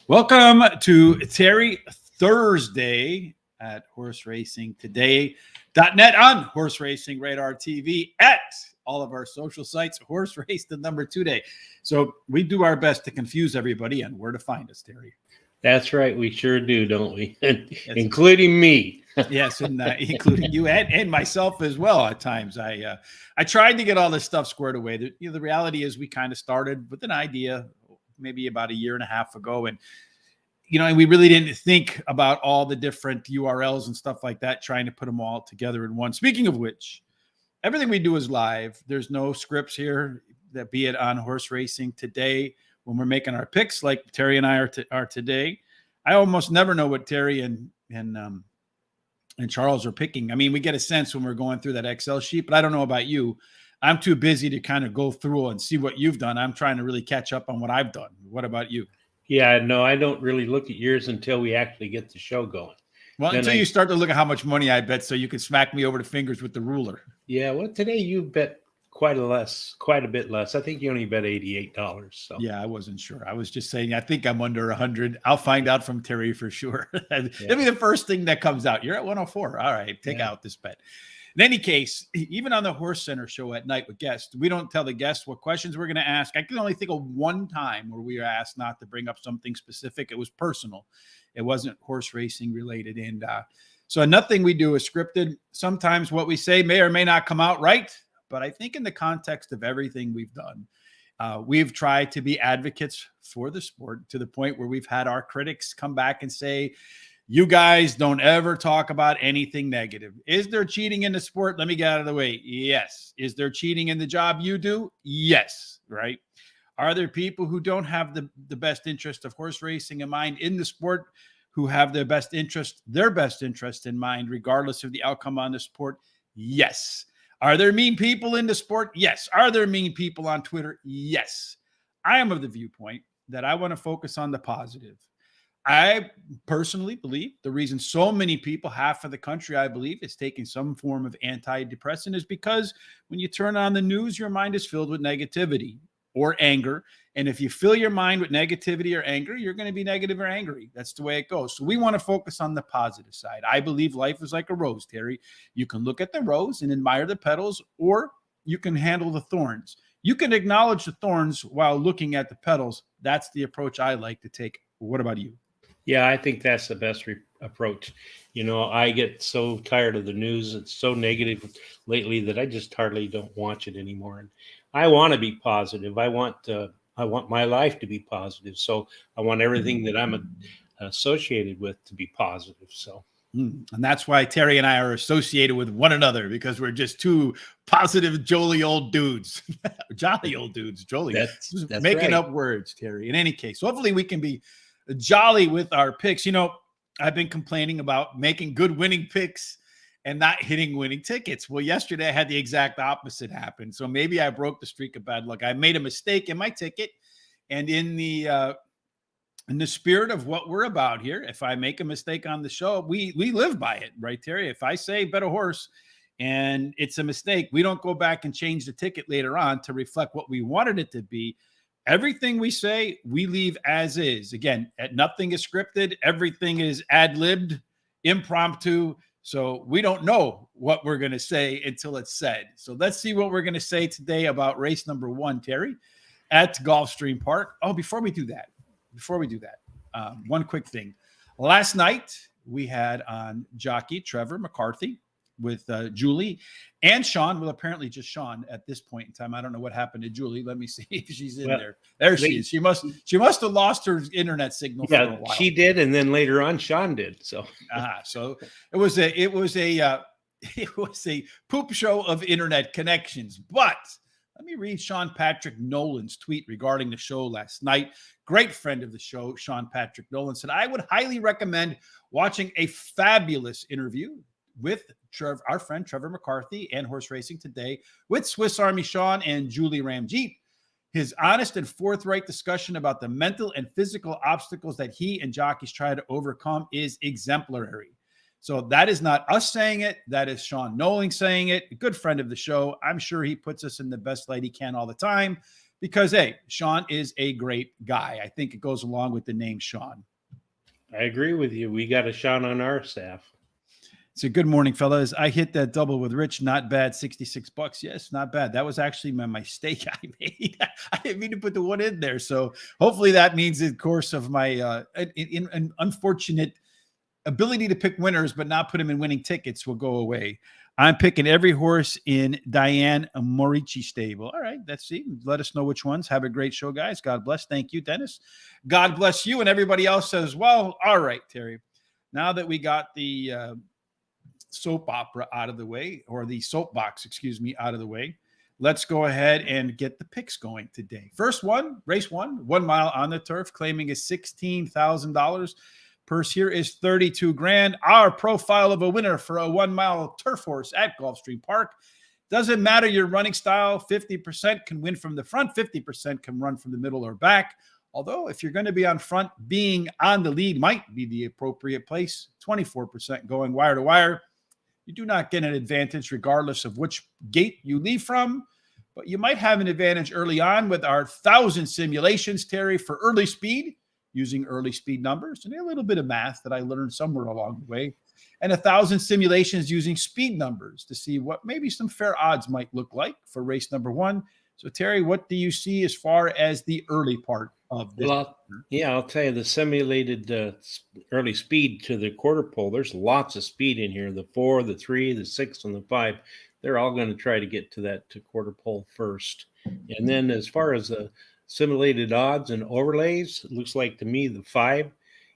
Welcome to Terry Thursday at Horse Racing Today.net on Horse Racing Radar TV at all of our social sites, Horse Race the number 2 day. So we do our best to confuse everybody on where to find us, Terry. That's right. We sure do, don't we? Including me. Yes, and including you and myself as well at times. I tried to get all this stuff squared away. The reality is we kind of started with an idea maybe about a year and a half ago, and we really didn't think about all the different URLs and stuff like that, trying to put them all together in one. Speaking of which, everything we do is live. There's no scripts here, that be it on Horse Racing Today when we're making our picks, like Terry and I are today. I almost never know what Terry and Charles are picking. I mean, we get a sense when we're going through that Excel sheet, but I don't know about you. I'm too busy to kind of go through and see what you've done. I'm trying to really catch up on what I've done. What about you? Yeah, no, I don't really look at yours until we actually get the show going. Well, then until you start to look at how much money I bet so you can smack me over the fingers with the ruler. Yeah, well, today you bet quite a bit less. I think you only bet $88. So yeah, I wasn't sure. I was just saying, I think I'm under 100. I'll find out from Terry for sure. It'll be the first thing that comes out. You're at 104. All right, take out this bet. In any case, even on the Horse Center show at night with guests, we don't tell the guests what questions we're going to ask. I can only think of one time where we were asked not to bring up something specific. It was personal. It wasn't horse racing related. And so nothing we do is scripted. Sometimes what we say may or may not come out right. But I think in the context of everything we've done, we've tried to be advocates for the sport to the point where we've had our critics come back and say, you guys don't ever talk about anything negative. Is there cheating in the sport? Let me get out of the way. Yes. Is there cheating in the job you do? Yes. Right. Are there people who don't have the best interest of horse racing in mind in the sport, who have their best interest in mind, regardless of the outcome on the sport? Yes. Are there mean people in the sport? Yes. Are there mean people on Twitter? Yes. I am of the viewpoint that I want to focus on the positive. I personally believe the reason so many people, half of the country, I believe, is taking some form of antidepressant is because when you turn on the news, your mind is filled with negativity or anger. And if you fill your mind with negativity or anger, you're going to be negative or angry. That's the way it goes. So we want to focus on the positive side. I believe life is like a rose, Terry. You can look at the rose and admire the petals, or you can handle the thorns. You can acknowledge the thorns while looking at the petals. That's the approach I like to take. What about you? Yeah, I think that's the best approach. I get so tired of the news. It's so negative lately that I just hardly don't watch it anymore. And I want to be positive. I want my life to be positive. So I want everything that I'm associated with to be positive. So. And that's why Terry and I are associated with one another, because we're just two positive, jolly old dudes. Jolly old dudes. Jolly. That's making up words, Terry. In any case, hopefully we can be jolly with our picks. I've been complaining about making good winning picks and not hitting winning tickets. Well, yesterday I had the exact opposite happen. So maybe I broke the streak of bad luck. I made a mistake in my ticket. And in the spirit of what we're about here, if I make a mistake on the show, we live by it, right, Terry? If I say bet a horse and it's a mistake, we don't go back and change the ticket later on to reflect what we wanted it to be. Everything we say, we leave as is. Again, nothing is scripted. Everything is ad-libbed, impromptu. So we don't know what we're going to say until it's said. So let's see what we're going to say today about race number 1, Terry, at Gulfstream Park. Oh, before we do that, one quick thing. Last night, we had on jockey Trevor McCarthy with Julie and Sean. Well, apparently just Sean at this point in time. I don't know what happened to Julie. Let me see if she's in there. There she is. She must have lost her internet signal for a while. She did, and then later on Sean did. So so it was a poop show of internet connections. But let me read Sean Patrick Nolan's tweet regarding the show last night. Great friend of the show, Sean Patrick Nolan, said, I would highly recommend watching a fabulous interview with our friend Trevor McCarthy and Horse Racing Today with Swiss Army Sean and Julie Ramjeet. His honest and forthright discussion about the mental and physical obstacles that he and jockeys try to overcome is exemplary. So that is not us saying it. That is Sean Nolan saying it. A good friend of the show. I'm sure he puts us in the best light he can all the time. because, hey, Sean is a great guy. I think it goes along with the name Sean. I agree with you. We got a Sean on our staff. So good morning, fellas. I hit that double with Rich. Not bad. $66. Yes, not bad. That was actually my mistake I made. I didn't mean to put the one in there. So hopefully that means in the course of my an unfortunate ability to pick winners, but not put them in winning tickets will go away. I'm picking every horse in Diane Morici stable. All right, let's see. Let us know which ones. Have a great show, guys. God bless. Thank you, Dennis. God bless you and everybody else as well. All right, Terry. Now that we got the soap opera out of the way, or the soapbox, excuse me, out of the way, let's go ahead and get the picks going today. First one, race 1 mile on the turf, claiming is $16,000. Purse here is 32 grand. Our profile of a winner for a 1 mile turf horse at Gulfstream Park. Doesn't matter your running style. 50% can win from the front. 50% can run from the middle or back. Although if you're going to be on front, being on the lead might be the appropriate place. 24% going wire to wire. You do not get an advantage regardless of which gate you leave from, but you might have an advantage early on with our 1,000 simulations, Terry, for early speed, using early speed numbers and a little bit of math that I learned somewhere along the way, and 1,000 simulations using speed numbers to see what maybe some fair odds might look like for race number 1. So, Terry, what do you see as far as the early part of this? Well, I'll tell you, the simulated early speed to the quarter pole, there's lots of speed in here. The 4, the 3, the 6, and the 5, they're all going to try to get to that quarter pole first. And then as far as the simulated odds and overlays, it looks like to me the 5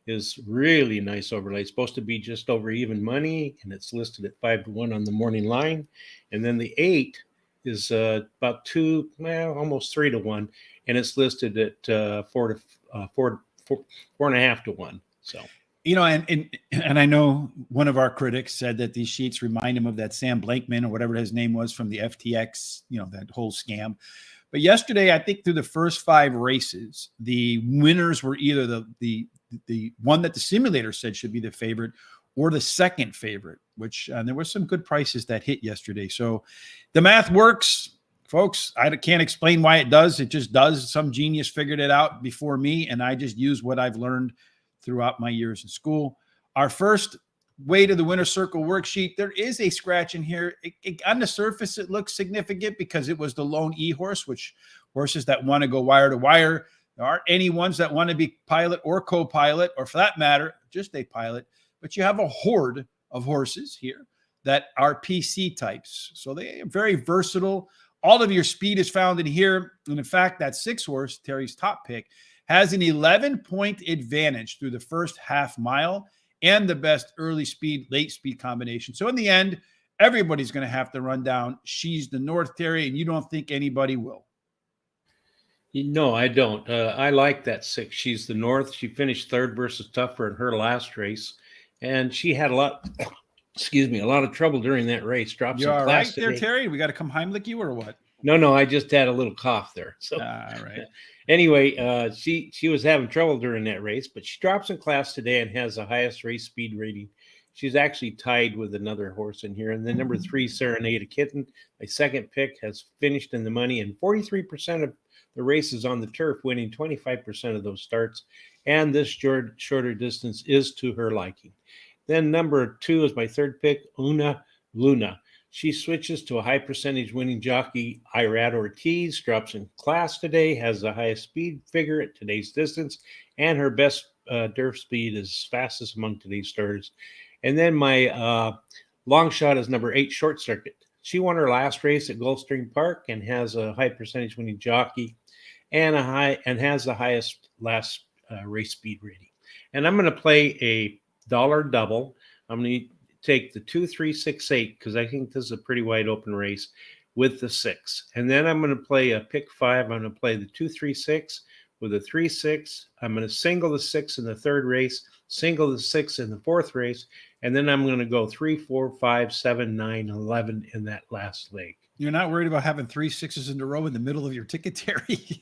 is really nice overlay. It's supposed to be just over even money, and it's listed at 5-1 on the morning line. And then the 8 is about 2, almost 3-1, and it's listed at 4.5-1. So, and I know one of our critics said that these sheets remind him of that Sam Blankman or whatever his name was from the FTX, that whole scam. But yesterday, I think through the first 5 races, the winners were either the one that the simulator said should be the favorite, or the second favorite, which there were some good prices that hit yesterday. So the math works, folks. I can't explain why it does. It just does. Some genius figured it out before me, and I just use what I've learned throughout my years in school. Our first way to the winner circle worksheet, there is a scratch in here. On the surface, it looks significant because it was the lone E-horse, which horses that want to go wire to wire. There aren't any ones that want to be pilot or co-pilot, or for that matter, just a pilot. But you have a horde of horses here that are PC types. So they are very versatile. All of your speed is found in here. And in fact, that 6 horse, Terry's top pick, has an 11-point advantage through the first half mile and the best early speed, late speed combination. So in the end, everybody's going to have to run down She's the North, Terry, and you don't think anybody will. No, I don't. I like that 6. She's the North. She finished 3rd versus Tougher in her last race. And she had a lot of trouble during that race. Dropped some class right today. There, Terry? We got to come Heimlich you or what? No, I just had a little cough there. So, all right. Anyway, she was having trouble during that race, but she drops in class today and has the highest race speed rating. She's actually tied with another horse in here. And then number 3, Serenade a Kitten, my second pick, has finished in the money, and 43% of the races on the turf, winning 25% of those starts. And this shorter distance is to her liking. Then number 2 is my third pick, Una Luna. She switches to a high percentage winning jockey, Irad Ortiz, drops in class today, has the highest speed figure at today's distance, and her best turf speed is fastest among today's starters. And then my long shot is number 8, Short Circuit. She won her last race at Gulfstream Park and has a high percentage winning jockey and has the highest last race speed rating. And I'm going to play a dollar double. I'm going to take the 2, 3, 6, 8 because I think this is a pretty wide open race with the 6. And then I'm going to play a pick 5. I'm going to play the 2, 3, 6 with a 3, 6. I'm going to single the 6 in the 3rd race, single the 6 in the 4th race, and then I'm going to go 3, 4, 5, 7, 9, 11 in that last leg. You're not worried about having 3 6s in a row in the middle of your ticket, Terry?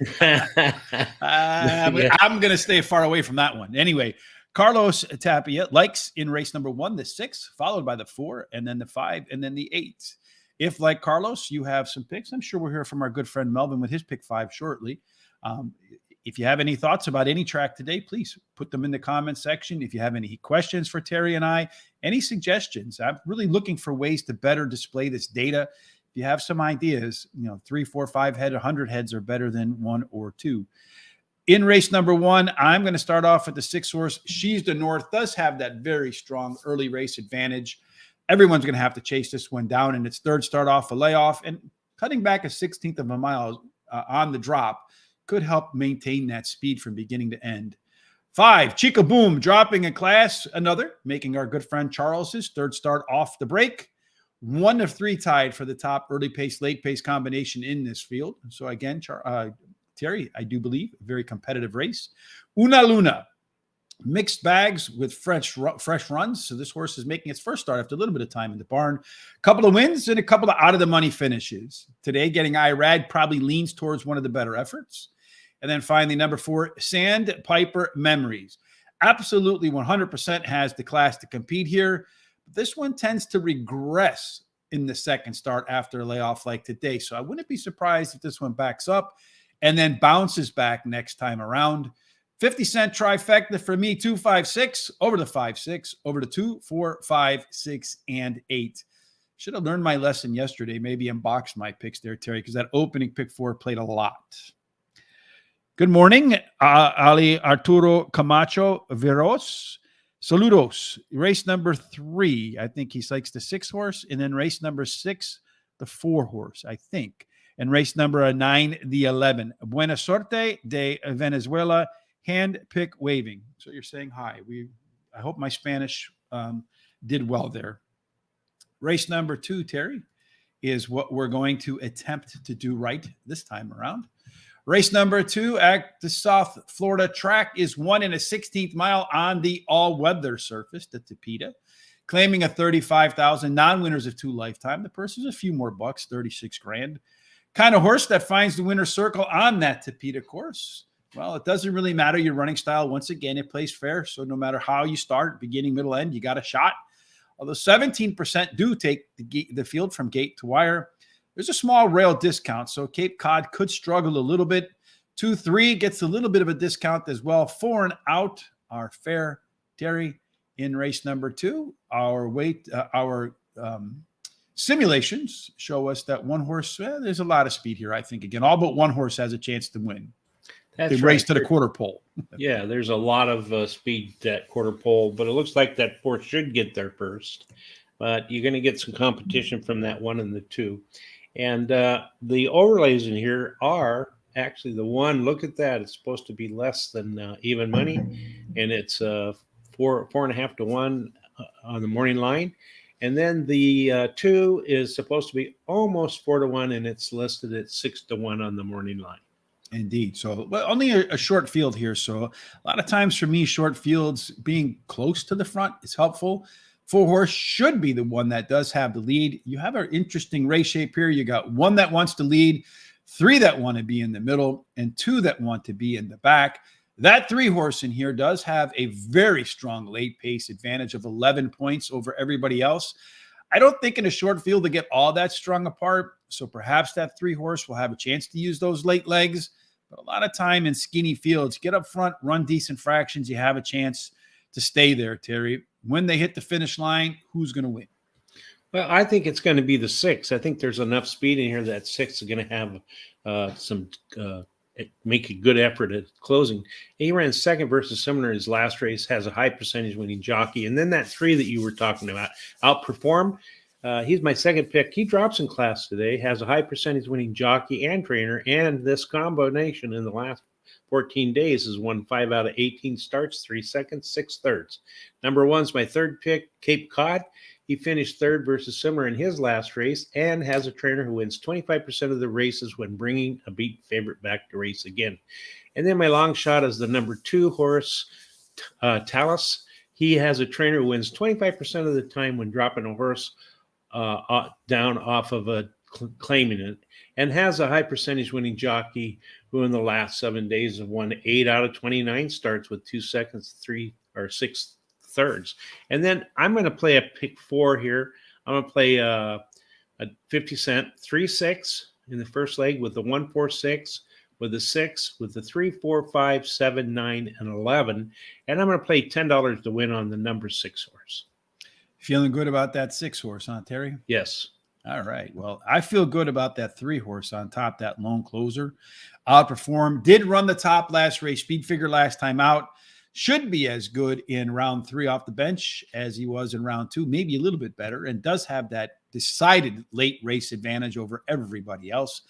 I'm going to stay far away from that one. Anyway, Carlos Tapia likes in race number 1, the 6, followed by the 4, and then the 5, and then the 8. If, like Carlos, you have some picks, I'm sure we'll hear from our good friend Melvin with his pick 5 shortly. If you have any thoughts about any track today, please put them in the comment section. If you have any questions for Terry and I, any suggestions, I'm really looking for ways to better display this data. If you have some ideas, 3, 4, 5 head, 100 heads are better than 1 or 2. In race number 1, I'm going to start off with the 6 horse. She's the North, does have that very strong early race advantage. Everyone's going to have to chase this one down in its third start off a layoff, and cutting back a 16th of a mile on the drop could help maintain that speed from beginning to end. 5, Chica Boom, dropping in class, another, making our good friend Charles's third start off the break. 1 of 3 tied for the top early pace, late pace combination in this field. So again, Terry, I do believe, a very competitive race. Una Luna, mixed bags with fresh runs. So this horse is making its first start after a little bit of time in the barn. A couple of wins and a couple of out-of-the-money finishes. Today, getting Irad probably leans towards one of the better efforts. And then finally, number 4, Sandpiper Memories. Absolutely 100% has the class to compete here. But this one tends to regress in the second start after a layoff like today. So I wouldn't be surprised if this one backs up and then bounces back next time around. 50-cent trifecta for me, 2, 5, 6, over to 5, 6, over to 2, 4, 5, 6, and 8. Should have learned my lesson yesterday. Maybe unbox my picks there, Terry, because that opening pick 4 played a lot. Good morning, Ali Arturo Camacho Veros. Saludos. Race number 3, I think he likes the 6 horse, and then race number 6, the 4 horse, I think. And race number 9, the 11. Buena suerte de Venezuela. Hand pick waving. So you're saying hi. I hope my Spanish did well there. Race number 2, Terry, is what we're going to attempt to do right this time around. Race number 2 at the South Florida track is 1 1/16 mile on the all-weather surface, the Tapeta, claiming a $35,000. Non-winners of 2 lifetime. The purse is a few more bucks, $36,000. Kind of horse that finds the winner's circle on that Tapeta course. Well, it doesn't really matter your running style. Once again, it plays fair. So no matter how you start, beginning, middle, end, you got a shot. Although 17% do take the field from gate to wire, there's a small rail discount. So Cape Cod could struggle a little bit. 2, 3 gets a little bit of a discount as well. 4 and out are fair. Terry, in race number 2, our simulations show us that 1 horse, there's a lot of speed here, I think. Again, all but 1 horse has a chance to win. That's the race to the quarter pole. Yeah, there's a lot of speed at quarter pole, but it looks like that horse should get there first. But you're going to get some competition from that 1 and the 2. And the overlays in here are actually the 1. Look at that. It's supposed to be less than even money. And it's 4.5 to 1 on the morning line. And then the 2 is supposed to be almost 4 to 1, and it's listed at 6 to 1 on the morning line. Indeed. So, but only a short field here. So a lot of times for me, short fields being close to the front is helpful. 4 horse should be the one that does have the lead. You have an interesting race shape here. You got 1 that wants to lead, 3 that want to be in the middle, and 2 that want to be in the back. That 3 horse in here does have a very strong late pace advantage of 11 points over everybody else. I don't think in a short field to get all that strung apart. So perhaps that 3 horse will have a chance to use those late legs. But a lot of time in skinny fields, get up front, run decent fractions. You have a chance to stay there, Terry. When they hit the finish line, who's going to win? Well, I think it's going to be the 6. I think there's enough speed in here that 6 is going to have make a good effort at closing. He ran second versus similar in his last race, has a high percentage winning jockey. And then that 3 that you were talking about, Outperform. He's my second pick. He drops in class today, has a high percentage winning jockey and trainer, and this combination in the last 14 days has won 5 out of 18 starts, 3 seconds, 6 thirds. Number 1's my third pick, Cape Cod. He finished third versus similar in his last race and has a trainer who wins 25% of the races when bringing a beat favorite back to race again. And then my long shot is the number 2 horse, Talus. He has a trainer who wins 25% of the time when dropping a horse down off of a claiming it, and has a high percentage winning jockey who in the last 7 days have won 8 out of 29 starts with 2 seconds, 3 or 6 thirds. And then I'm going to play a pick 4 here. I'm going to play at 50 cent, 3-6 in the first leg with the 1-4-6, with the 6, with the 3, 4, 5, 7, 9, and 11. And I'm going to play $10 to win on the number 6 horse. Feeling good about that 6 horse, huh, Terry? Yes. All right. Well, I feel good about that 3 horse on top, that lone closer. Outperformed. Did run the top last race. Speed figure last time out. Should be as good in round 3 off the bench as he was in round 2, maybe a little bit better, and does have that decided late race advantage over everybody else.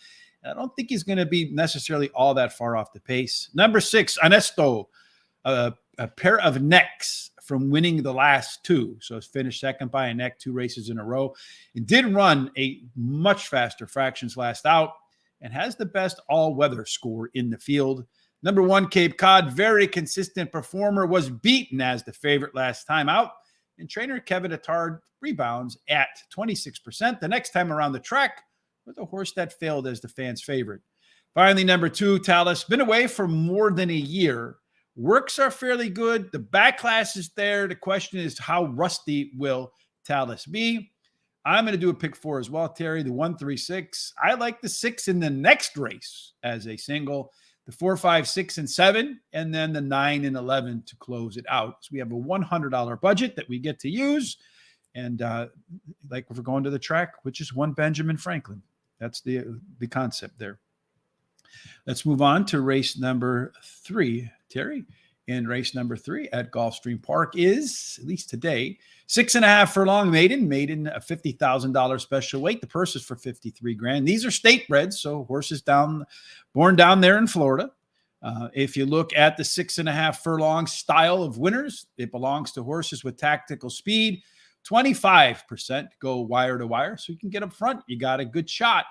I don't think he's going to be necessarily all that far off the pace. Number 6, Honesto, a pair of necks from winning the last 2. So it's finished second by a neck 2 races in a row, and did run a much faster fractions last out and has the best all-weather score in the field. Number 1, Cape Cod, very consistent performer, was beaten as the favorite last time out. And trainer Kevin Attard rebounds at 26% the next time around the track with a horse that failed as the fans' favorite. Finally, number 2, Talus, been away for more than a year. Works are fairly good. The back class is there. The question is, how rusty will Talus be? I'm going to do a pick 4 as well, Terry, the 1, 3, 6. I like the 6 in the next race as a single, the 4, 5, 6, and 7, and then the 9 and 11 to close it out. So we have a $100 budget that we get to use. And like if we're going to the track, which is 1 Benjamin Franklin. That's the concept there. Let's move on to race number 3, Terry. In race number 3 at Gulfstream Park is, at least today, 6.5 furlong maiden, a $50,000 special weight. The purse is for $53,000. These are state breds, so horses born down there in Florida. If you look at the 6.5 furlong style of winners, it belongs to horses with tactical speed. 25% go wire to wire, so you can get up front. You got a good shot.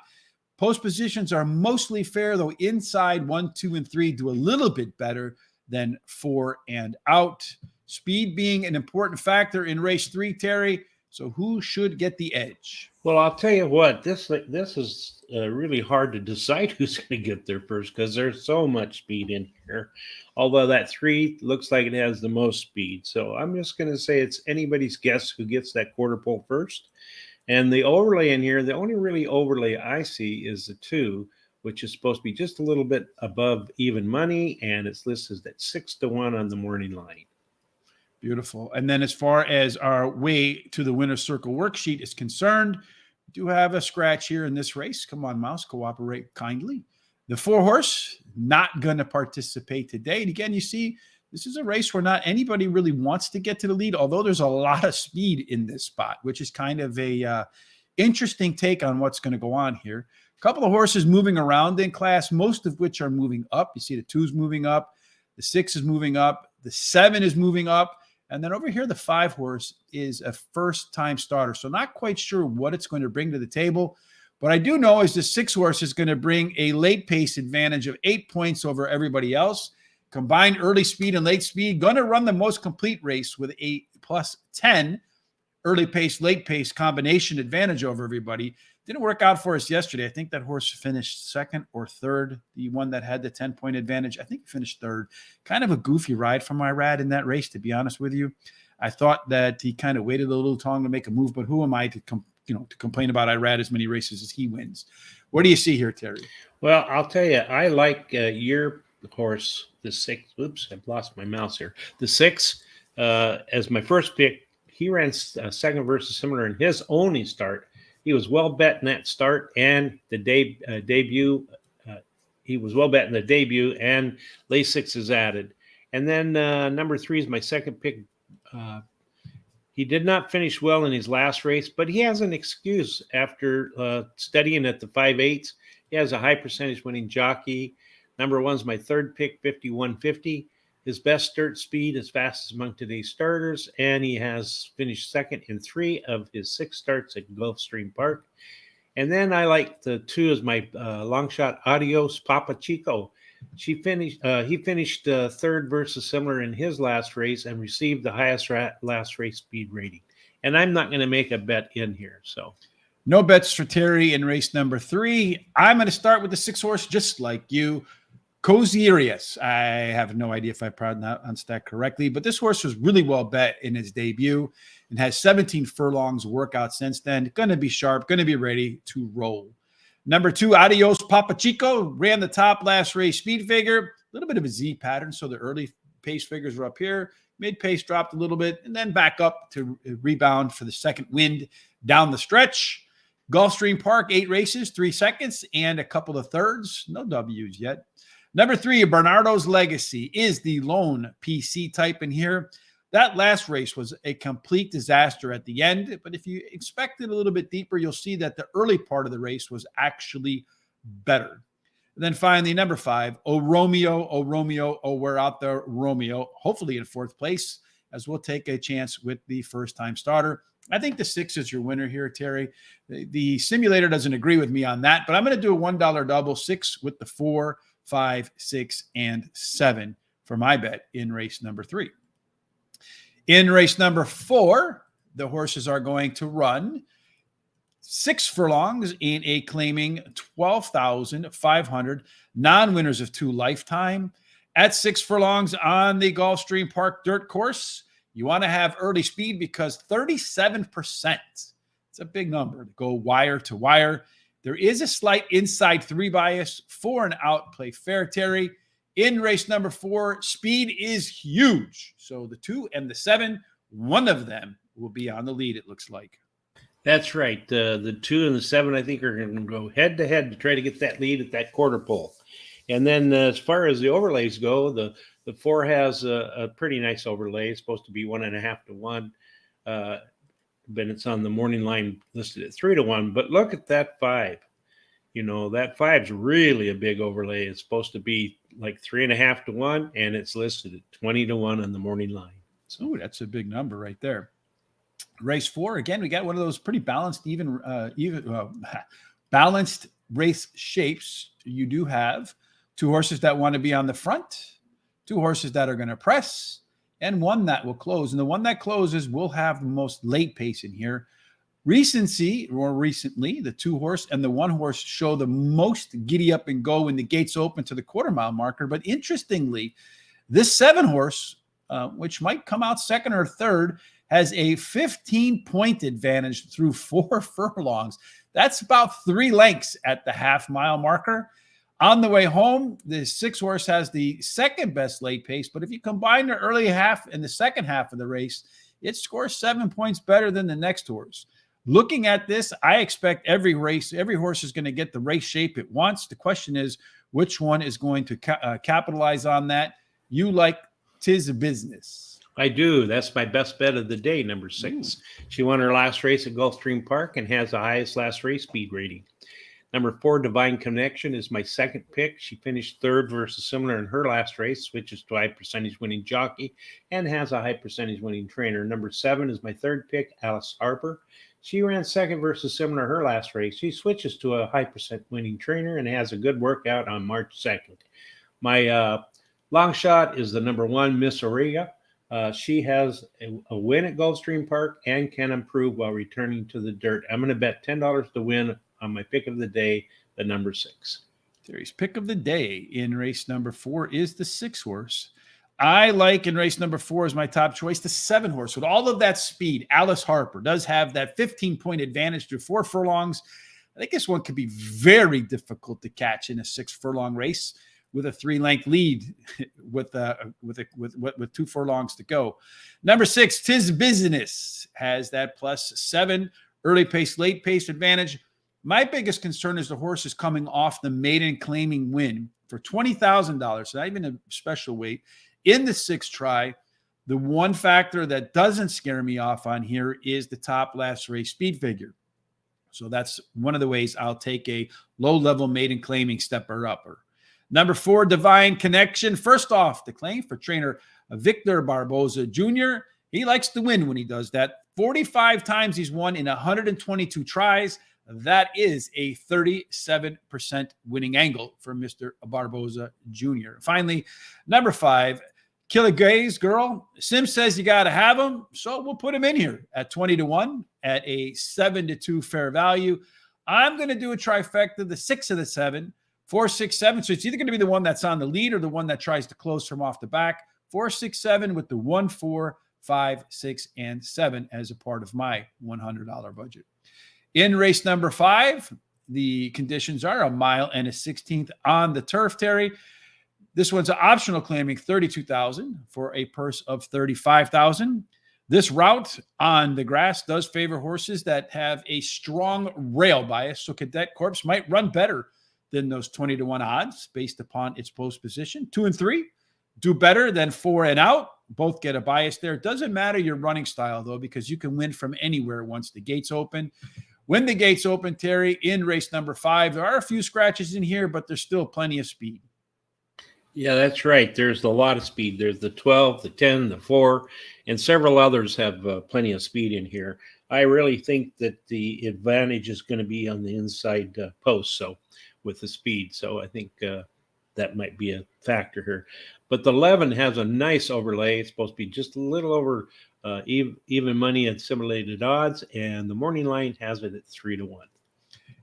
Post positions are mostly fair, though inside 1, 2, and 3 do a little bit better than 4 and out. Speed being an important factor in race 3, Terry. So who should get the edge? Well, I'll tell you what, this is really hard to decide who's going to get there first because there's so much speed in here. Although that 3 looks like it has the most speed. So I'm just going to say it's anybody's guess who gets that quarter pole first. And the overlay in here, the only really overlay I see is the 2, which is supposed to be just a little bit above even money. And it's listed at 6-1 on the morning line. Beautiful. And then as far as our way to the winner's circle worksheet is concerned, we do have a scratch here in this race. Come on, Mouse, cooperate kindly. The 4 horse, not going to participate today. And again, you see, this is a race where not anybody really wants to get to the lead, although there's a lot of speed in this spot, which is kind of a interesting take on what's going to go on here. A couple of horses moving around in class, most of which are moving up. You see the 2's moving up, the 6 is moving up, the 7 is moving up. And then over here, the 5 horse is a first-time starter. So not quite sure what it's going to bring to the table. What I do know is the 6 horse is going to bring a late pace advantage of 8 points over everybody else. Combined early speed and late speed, going to run the most complete race with a +10 early pace, late pace combination advantage over everybody. Didn't work out for us yesterday. I think that horse finished 2nd or 3rd. The one that had the 10-point advantage, I think he finished 3rd. Kind of a goofy ride from Irad in that race, to be honest with you. I thought that he kind of waited a little too long to make a move, but who am I to complain about Irad as many races as he wins? What do you see here, Terry? Well, I'll tell you, I like your horse, the 6. Oops, I've lost my mouse here. The 6 as my first pick. He ran 2nd versus similar in his only start. He was well bet in that start and the debut. He was well bet in the debut, and late 6 is added. And then number 3 is my second pick. He did not finish well in his last race, but he has an excuse after studying at the 5/8. He has a high percentage winning jockey. Number 1 is my 3rd pick, 5150. His best start speed is fastest among today's starters, and he has finished 2nd in 3 of his 6 starts at Gulfstream Park. And then I like the 2 as my long shot, Adios Papa Chico. He finished 3rd versus similar in his last race and received the highest last race speed rating. And I'm not going to make a bet in here. So no bets for Terry in race number 3. I'm going to start with the 6 horse, just like you. Coserius. I have no idea if I pronounced that correctly, but this horse was really well bet in his debut and has 17 furlongs workout since then. Going to be sharp, going to be ready to roll. Number 2, Adios Papachico, ran the top last race speed figure. A little bit of a Z pattern, so the early pace figures were up here. Mid pace dropped a little bit and then back up to rebound for the second wind down the stretch. Gulfstream Park, 8 races, 3 seconds, and a couple of thirds. No W's yet. Number 3, Bernardo's Legacy is the lone PC type in here. That last race was a complete disaster at the end, but if you inspect it a little bit deeper, you'll see that the early part of the race was actually better. And then finally, number 5, Oh Romeo, Oh Romeo, Oh We're Out There Romeo, hopefully in 4th place, as we'll take a chance with the first-time starter. I think the 6 is your winner here, Terry. The simulator doesn't agree with me on that, but I'm going to do a $1 double, 6 with the 4, 5, 6, and 7 for my bet in race number 3. In race number 4, the horses are going to run 6 furlongs in a claiming 12,500, non-winners of 2 lifetime. At 6 furlongs on the Gulfstream Park dirt course, you want to have early speed because 37%, it's a big number to go wire to wire. There is a slight inside 3 bias for an out play fair, Terry. In race number 4, speed is huge. So the 2 and the 7, one of them will be on the lead, it looks like. That's right. The 2 and the 7, I think, are going to go head to head to try to get that lead at that quarter pole. And then as far as the overlays go, the 4 has a pretty nice overlay. It's supposed to be 1.5 to 1. But it's on the morning line listed at 3 to 1. But look at that 5. You know, that 5's really a big overlay. It's supposed to be like 3.5 to 1, and it's listed at 20 to 1 on the morning line. So that's a big number right there. Race 4, again, we got one of those pretty balanced, balanced race shapes. You do have 2 horses that want to be on the front, 2 horses that are going to press, and 1 that will close. And the one that closes will have the most late pace in here. Recently, the 2 horse and the 1 horse show the most giddy up and go when the gates open to the quarter-mile marker. But interestingly, this 7 horse, which might come out second or third, has a 15-point advantage through 4 furlongs. That's about 3 lengths at the half-mile marker. On the way home, the 6 horse has the second best late pace, but if you combine the early half and the second half of the race, it scores 7 points better than the next horse. Looking at this, I expect every horse is going to get the race shape it wants. The question is, which one is going to capitalize on that? You like Tis Business. I do. That's my best bet of the day, number 6. Ooh. She won her last race at Gulfstream Park and has the highest last race speed rating. Number 4, Divine Connection, is my second pick. She finished 3rd versus similar in her last race, switches to a high percentage winning jockey, and has a high percentage winning trainer. Number 7 is my 3rd pick, Alice Harper. She ran 2nd versus similar in her last race. She switches to a high percent winning trainer and has a good workout on March 2nd. My long shot is the number 1, Miss Auriga. She has a win at Gulfstream Park and can improve while returning to the dirt. I'm going to bet $10 to win on my pick of the day, the number 6. Terry's pick of the day in race number 4 is the 6 horse. I like in race number 4 as my top choice, the 7 horse. With all of that speed, Alice Harper does have that 15-point advantage through 4 furlongs. I think this one could be very difficult to catch in a 6-furlong race with a 3-length lead with 2 furlongs to go. Number 6, Tis Business, has that +7 early pace, late pace advantage. My biggest concern is the horse is coming off the maiden claiming win for $20,000, not even a special weight, in the 6th try. The one factor that doesn't scare me off on here is the top last race speed figure. So that's one of the ways I'll take a low-level maiden claiming stepper-upper. Number 4, Divine Connection. First off, the claim for trainer Victor Barboza Jr. He likes to win when he does that. 45 times he's won in 122 tries. That is a 37% winning angle for Mr. Barboza Jr. Finally, number 5, Killigay's Girl. Sim says you got to have him, so we'll put him in here at 20 to 1 at a 7 to 2 fair value. I'm going to do a trifecta, the 6 of the 7, 4, 6, 7. So it's either going to be the one that's on the lead or the one that tries to close from off the back. 4, 6, 7 with the 1, 4, 5, 6, and 7 as a part of my $100 budget. In race number 5, the conditions are a mile and a 16th on the turf, Terry. This one's optional, claiming $32,000 for a purse of $35,000. This route on the grass does favor horses that have a strong rail bias, so Cadet Corpse might run better than those 20-1 odds based upon its post position. 2 and 3 do better than 4 and out. Both get a bias there. It doesn't matter your running style, though, because you can win from anywhere once the gates open. When the gates open, Terry, in race number 5, there are a few scratches in here, but there's still plenty of speed. Yeah, that's right. There's a lot of speed. There's the 12, the 10, the 4, and several others have plenty of speed in here. I really think that the advantage is going to be on the inside post, so with the speed. So I think that might be a factor here. But the 11 has a nice overlay. It's supposed to be just a little over even money at simulated odds, and the morning line has it at 3-1.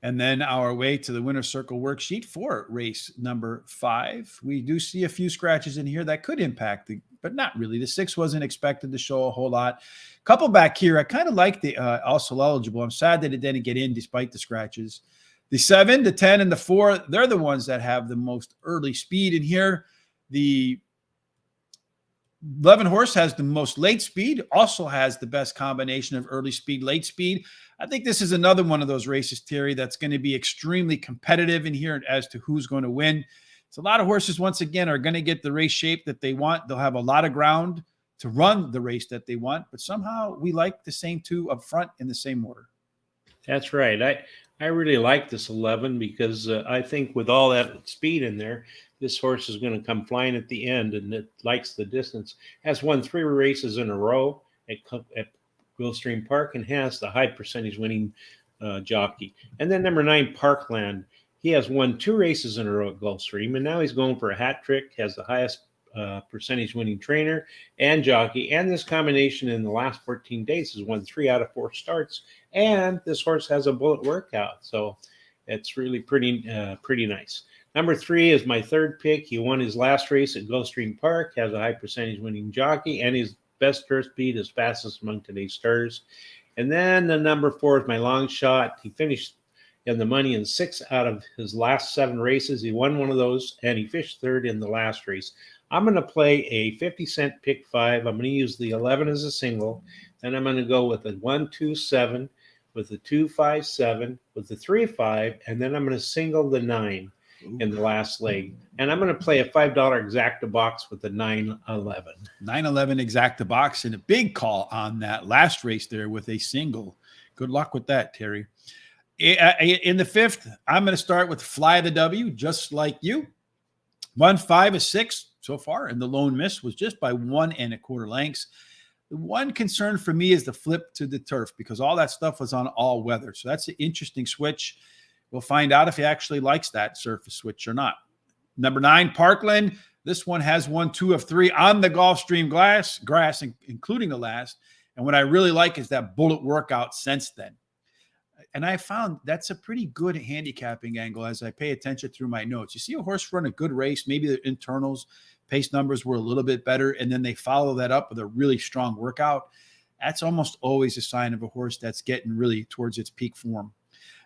And then our way to the winner's circle worksheet for race number 5. We do see a few scratches in here that could impact but not really. The 6 wasn't expected to show a whole lot. Couple back here, I kind of like the also eligible. I'm sad that it didn't get in despite the scratches. The 7, the 10, and the 4, they're the ones that have the most early speed in here. The 11 horse has the most late speed, also has the best combination of early speed, late speed. I think this is another one of those races, Terry, that's going to be extremely competitive in here as to who's going to win. So a lot of horses, once again, are going to get the race shape that they want. They'll have a lot of ground to run the race that they want, but somehow we like the same 2 up front in the same order. That's right. I really like this 11 because I think with all that speed in there, this horse is going to come flying at the end, and it likes the distance. Has won 3 races in a row at Gulfstream Park and has the high percentage winning jockey. And then number 9, Parkland. He has won 2 races in a row at Gulfstream, and now he's going for a hat trick, has the highest percentage winning trainer and jockey. And this combination in the last 14 days has won 3 out of 4 starts. And this horse has a bullet workout. So it's really pretty nice. Number 3 is my third pick. He won his last race at Gulfstream Park, has a high percentage winning jockey, and his best turf speed is fastest among today's stars. And then the number 4 is my long shot. He finished in the money in 6 out of his last 7 races. He won one of those, and he fished third in the last race. I'm going to play a 50-cent pick 5. I'm going to use the 11 as a single. Then I'm going to go with a 1, 2, 7, with the 2, 5, 7, with the 3, 5, and then I'm going to single the 9 in the last leg. And I'm going to play a $5 exacta box with the 9-11. 9-11 exacta box, and a big call on that last race there with a single. Good luck with that, Terry. In the 5th, I'm going to start with Fly the W, just like you. 1, 5, 6 so far, and the lone miss was just by 1 1/4 lengths. The one concern for me is the flip to the turf, because all that stuff was on all weather. So that's an interesting switch. We'll find out if he actually likes that surface switch or not. Number 9, Parkland. This one has won 2 of 3 on the Gulfstream grass, including the last. And what I really like is that bullet workout since then. And I found that's a pretty good handicapping angle as I pay attention through my notes. You see a horse run a good race, maybe the internals, pace numbers were a little bit better, and then they follow that up with a really strong workout. That's almost always a sign of a horse that's getting really towards its peak form.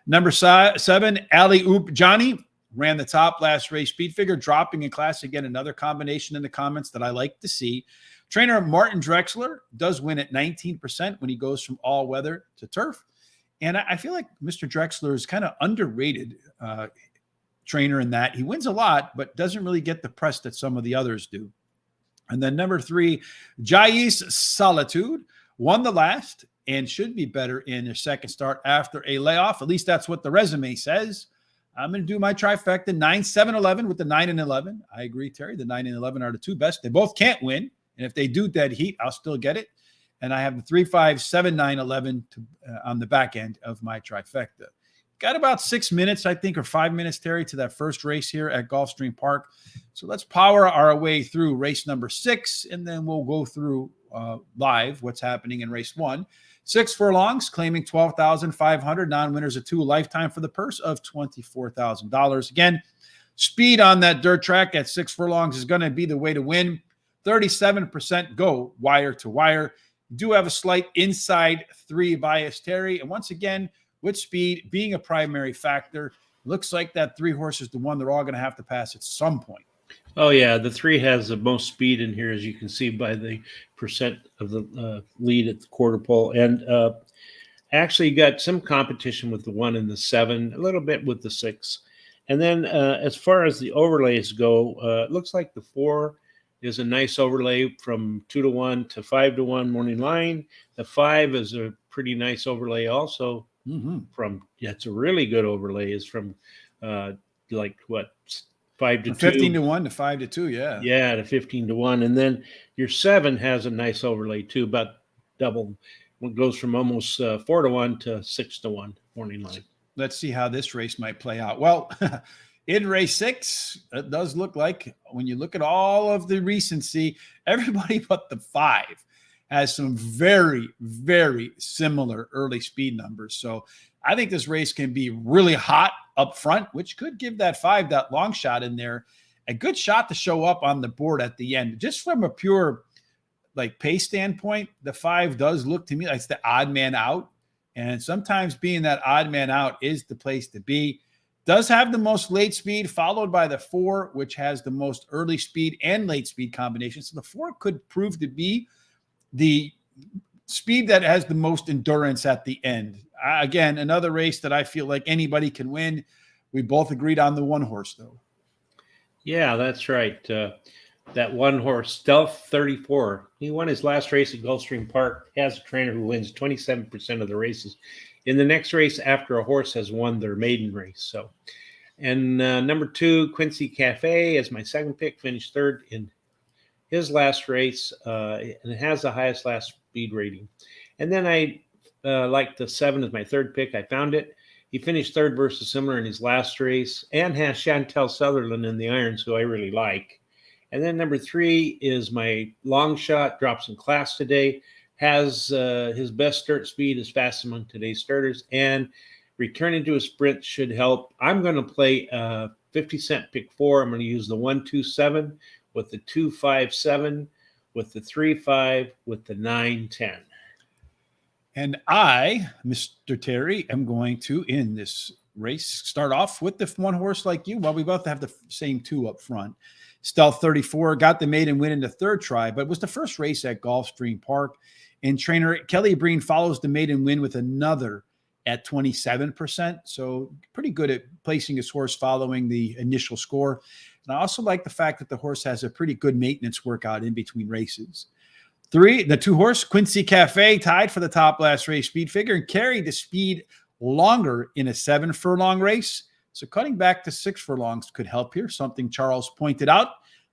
Number 7, Alley Oop Johnny, ran the top last race speed figure, dropping in class again. Another combination in the comments that I like to see. Trainer Martin Drexler does win at 19% when he goes from all weather to turf. And I feel like Mr. Drexler is kind of underrated trainer in that he wins a lot, but doesn't really get the press that some of the others do. And then number 3, Jais Solitude, won the last and should be better in their second start after a layoff. At least that's what the resume says. I'm going to do my trifecta, 9, 7, 11 with the 9 and 11. I agree, Terry. The 9 and 11 are the 2 best. They both can't win. And if they do dead heat, I'll still get it. And I have the 3, 5, 7, 9, 11 on the back end of my trifecta. Got about 6 minutes, I think, or 5 minutes, Terry, to that first race here at Gulfstream Park. So let's power our way through race number 6, and then we'll go through live what's happening in race 1. 6 furlongs, claiming $12,500. Non-winners of 2, lifetime for the purse of $24,000. Again, Speed on that dirt track at 6 furlongs is going to be the way to win. 37% go wire to wire. You do have a slight inside 3 bias, Terry. And once again, with speed being a primary factor, looks like that 3 horse is the one they're all going to have to pass at some point. Oh, yeah. The 3 has the most speed in here, as you can see by the percent of the lead at the quarter pole. And actually got some competition with the 1 and the 7, a little bit with the 6. And then as far as the overlays go, it looks like the 4 is a nice overlay from 2-1 to 5-1 morning line. The 5 is a pretty nice overlay also. It's a really good overlay, is from 5 to 2. 15-1 to 5-2, yeah. Yeah, to 15-1. And then your 7 has a nice overlay too, about double. It goes from almost 4-1 to 6-1 morning line. Let's see how this race might play out. Well, in race 6, it does look like, when you look at all of the recency, everybody but the 5 has some very, very similar early speed numbers. So I think this race can be really hot up front, which could give that 5, that long shot in there, a good shot to show up on the board at the end. Just from a pure pace standpoint, the 5 does look to me like it's the odd man out. And sometimes being that odd man out is the place to be. Does have the most late speed, followed by the 4, which has the most early speed and late speed combination. So the 4 could prove to be the speed that has the most endurance at the end. Again, another race that I feel like anybody can win. We both agreed on the 1 horse, though. Yeah, that's right. That 1 horse, Stealth 34. He won his last race at Gulfstream Park. Has a trainer who wins 27% of the races in the next race after a horse has won their maiden race. So, and number 2, Quincy Cafe, as my second pick, finished 3rd in his last race, and it has the highest last speed rating. And then I like the 7 as my 3rd pick. I found it. He finished 3rd versus similar in his last race, and has Chantel Sutherland in the irons, who I really like. And then number 3 is my long shot, drops in class today, has his best start speed, is fast among today's starters, and returning to a sprint should help. I'm going to play 50-cent pick 4. I'm going to use the 1-2-7 with the 2-5-7, with the 3-5, with the 9-10. And I, Mr. Terry, am going to, in this race, start off with the 1 horse like you. Well, we both have the same 2 up front. Stealth 34 got the maiden win in the 3rd try, but it was the first race at Gulfstream Park. And trainer Kelly Breen follows the maiden win with another at 27%. So pretty good at placing his horse following the initial score. And I also like the fact that the horse has a pretty good maintenance workout in between races. 3, the 2 horse, Quincy Cafe, tied for the top last race speed figure and carried the speed longer in a 7 furlong race. So cutting back to 6 furlongs could help here, something Charles pointed out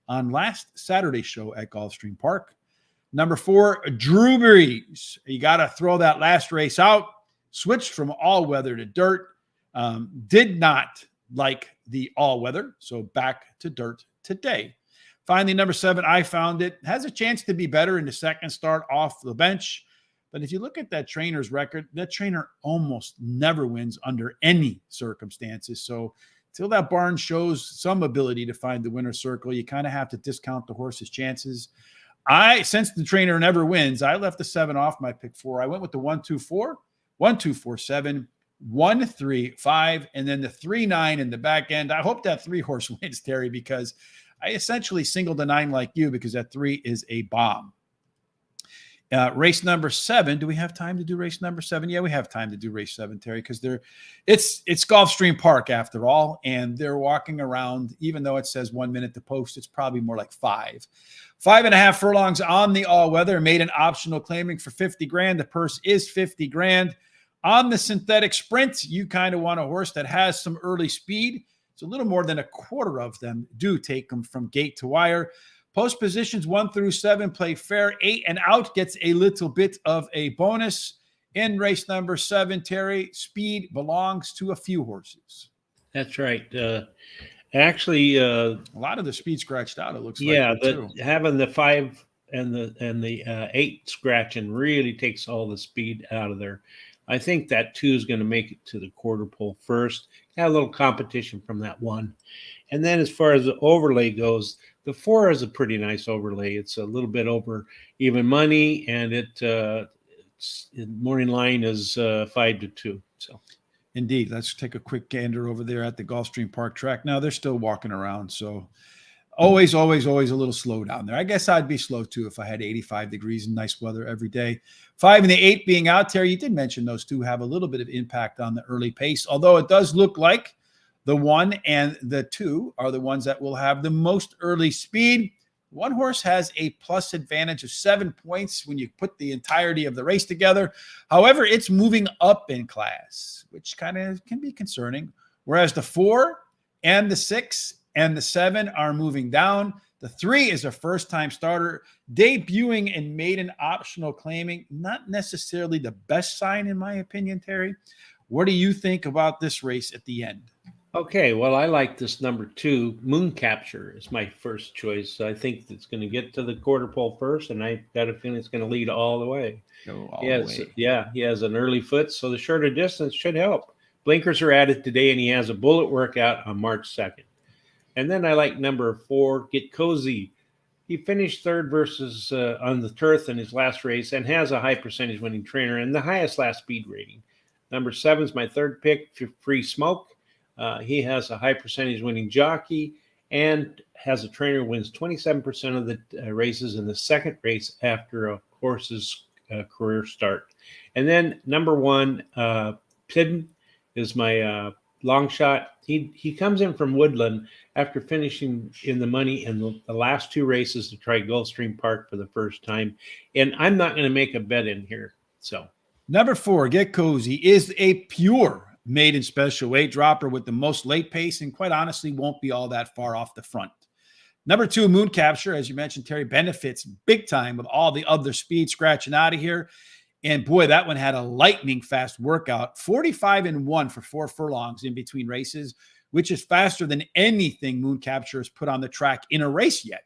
on last Saturday's show at Gulfstream Park. Number 4, Drew Brees. You got to throw that last race out. Switched from all-weather to dirt. Did not like the all-weather, so back to dirt today. Finally, number 7, I found it. Has a chance to be better in the second start off the bench. But if you look at that trainer's record, that trainer almost never wins under any circumstances. So until that barn shows some ability to find the winner's circle, you kind of have to discount the horse's chances. Since the trainer never wins, I left the 7 off my pick 4. I went with the 1-2-4, 1-2-4-7, 1-3-5, and then the 3-9 in the back end. I hope that 3 horse wins, Terry, because I essentially singled the 9 like you, because that 3 is a bomb. Race number 7. Do we have time to do race number 7? Yeah, we have time to do race 7, Terry, because it's Gulfstream Park after all, and they're walking around. Even though it says 1 minute to post, it's probably more like 5. 5.5 furlongs on the all-weather. Made an optional claiming for 50 grand. The purse is 50 grand. On the synthetic sprint, you kind of want a horse that has some early speed. It's a little more than a quarter of them do take them from gate to wire. Post positions 1 through 7 play fair. 8 and out gets a little bit of a bonus. In race number 7, Terry, speed belongs to a few horses. That's right. Actually, a lot of the speed scratched out, it looks like. Yeah, having the 5 and the 8 scratching really takes all the speed out of there. I think that 2 is going to make it to the quarter pole first. Got a little competition from that 1. And then as far as the overlay goes, the 4 is a pretty nice overlay. It's a little bit over even money, and morning line is 5-2. So. Indeed. Let's take a quick gander over there at the Gulfstream Park track. Now they're still walking around, so always a little slow down there. I guess I'd be slow too if I had 85 degrees and nice weather every day. 5 and the 8 being out there. You did mention those two have a little bit of impact on the early pace, although it does look like the 1 and the 2 are the ones that will have the most early speed. One horse has a plus advantage of 7 points when you put the entirety of the race together. However, it's moving up in class, which kind of can be concerning. Whereas the 4 and the 6 and the 7 are moving down. The 3 is a first-time starter, debuting in maiden optional claiming. Not necessarily the best sign, in my opinion, Terry. What do you think about this race at the end? Okay, well, I like this number 2. Moon Capture is my first choice. I think it's going to get to the quarter pole first, and I got a feeling it's going to lead all the way. Yeah, he has an early foot, so the shorter distance should help. Blinkers are added today, and he has a bullet workout on March 2nd. And then I like number 4, Get Cozy. He finished third versus on the turf in his last race and has a high percentage winning trainer and the highest last speed rating. Number 7 is my third pick, Free Smoke. He has a high percentage winning jockey and has a trainer who wins 27% of the races in the second race after a horse's career start. And then number 1, Pidden is my long shot. He comes in from Woodland after finishing in the money in the last 2 races to try Gulfstream Park for the first time. And I'm not going to make a bet in here. So number 4, Get Cozy, is a pure maiden special weight dropper with the most late pace and quite honestly won't be all that far off the front. Number 2, Moon Capture, as you mentioned, Terry, benefits big time with all the other speed scratching out of here. And boy, that one had a lightning fast workout, 45-1 for 4 furlongs in between races, which is faster than anything Moon Capture has put on the track in a race yet.